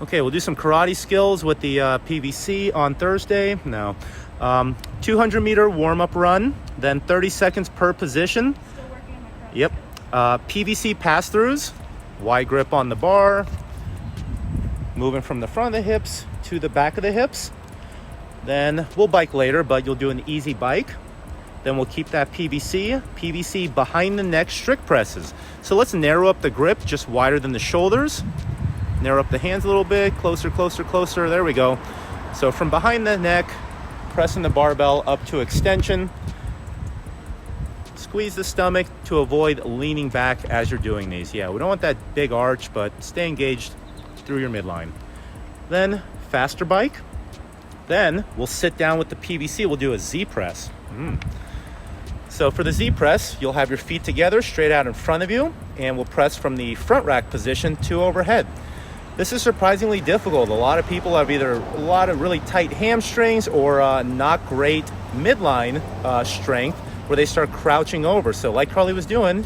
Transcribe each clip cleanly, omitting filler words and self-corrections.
Okay, we'll do some karate skills with the PVC on Thursday. No. 200-meter warm-up run, then 30 seconds per position. Still working on my CrossFit. Yep. PVC pass-throughs, wide grip on the bar, moving from the front of the hips to the back of the hips. Then we'll bike later, but you'll do an easy bike. Then we'll keep that PVC behind the neck strict presses. So let's narrow up the grip just wider than the shoulders. Narrow up the hands a little bit, closer, closer, closer. There we go. So from behind the neck, pressing the barbell up to extension. Squeeze the stomach to avoid leaning back as you're doing these. Yeah, we don't want that big arch, but stay engaged through your midline. Then faster bike. Then we'll sit down with the PVC. We'll do a Z press. So for the Z press, you'll have your feet together straight out in front of you, and we'll press from the front rack position to overhead. This is surprisingly difficult. A lot of people have either a lot of really tight hamstrings or not great midline strength where they start crouching over. So like Carly was doing,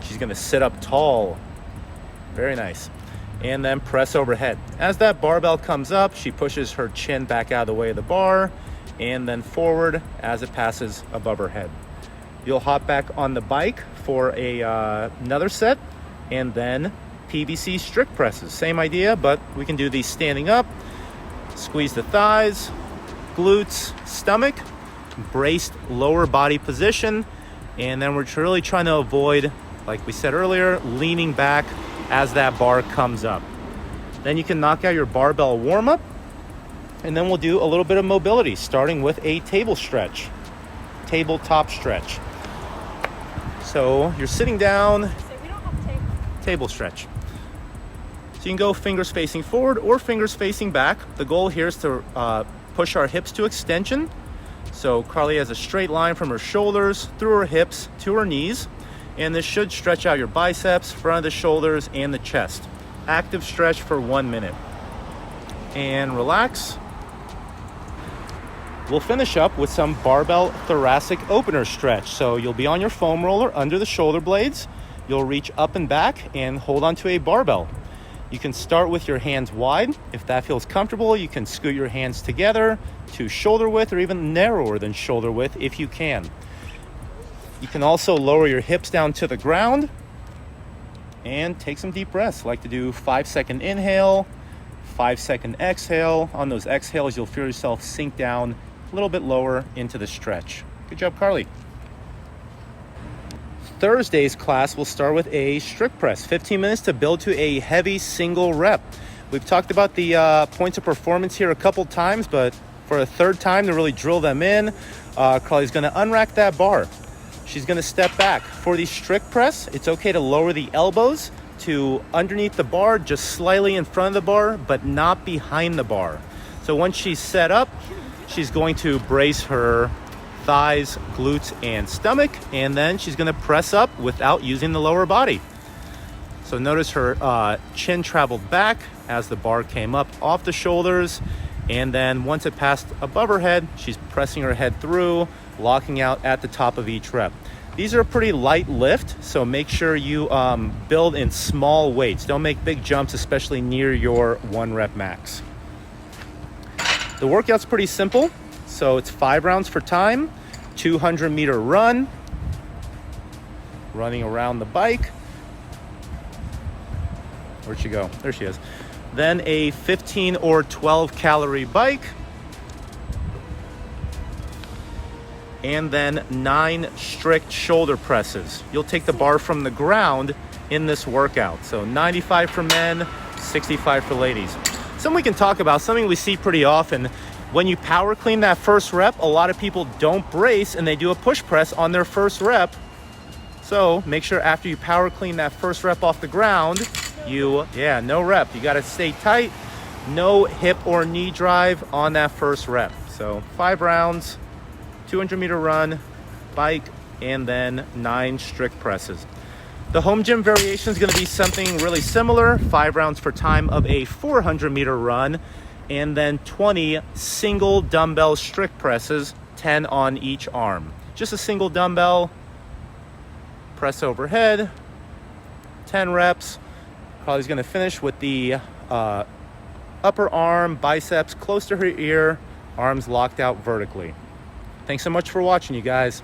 she's gonna sit up tall. Very nice. And then press overhead. As that barbell comes up, she pushes her chin back out of the way of the bar and then forward as it passes above her head. You'll hop back on the bike for another set, and then PVC strict presses. Same idea, but we can do these standing up. Squeeze the thighs, glutes, stomach, braced lower body position, and then we're really trying to avoid, like we said earlier, leaning back as that bar comes up. Then you can knock out your barbell warm-up, and then we'll do a little bit of mobility, starting with a table stretch, tabletop stretch. So you're sitting down, table stretch. So you can go fingers facing forward or fingers facing back. The goal here is to push our hips to extension. So Carly has a straight line from her shoulders through her hips to her knees. And this should stretch out your biceps, front of the shoulders, and the chest. Active stretch for 1 minute. And relax. We'll finish up with some barbell thoracic opener stretch. So you'll be on your foam roller under the shoulder blades. You'll reach up and back and hold onto a barbell. You can start with your hands wide. If that feels comfortable, you can scoot your hands together to shoulder width or even narrower than shoulder width if you can. You can also lower your hips down to the ground and take some deep breaths. Like to do 5-second inhale, 5-second exhale. On those exhales, you'll feel yourself sink down a little bit lower into the stretch. Good job, Carly. Thursday's class will start with a strict press, 15 minutes to build to a heavy single rep. We've talked about the points of performance here a couple times, but for a third time to really drill them in, Carly's gonna unrack that bar. She's gonna step back. For the strict press, it's okay to lower the elbows to underneath the bar, just slightly in front of the bar, but not behind the bar. So once she's set up, she's going to brace her thighs, glutes, and stomach, and then she's gonna press up without using the lower body. So notice her chin traveled back as the bar came up off the shoulders, and then once it passed above her head, she's pressing her head through, locking out at the top of each rep. These are a pretty light lift, so make sure you build in small weights. Don't make big jumps, especially near your 1 rep max. The workout's pretty simple. So it's 5 rounds for time, 200-meter run, running around the bike. Where'd she go? There she is. Then a 15 or 12 calorie bike. And then 9 strict shoulder presses. You'll take the bar from the ground in this workout. So 95 for men, 65 for ladies. Something we can talk about, something we see pretty often. When you power clean that first rep, a lot of people don't brace and they do a push press on their first rep. So make sure after you power clean that first rep off the ground, no rep. You gotta stay tight, no hip or knee drive on that first rep. So 5 rounds, 200-meter run, bike, and then 9 strict presses. The home gym variation is going to be something really similar, 5 rounds for time of a 400-meter run, and then 20 single dumbbell strict presses, 10 on each arm. Just a single dumbbell, press overhead, 10 reps. Probably going to finish with the upper arm, biceps close to her ear, arms locked out vertically. Thanks so much for watching, you guys.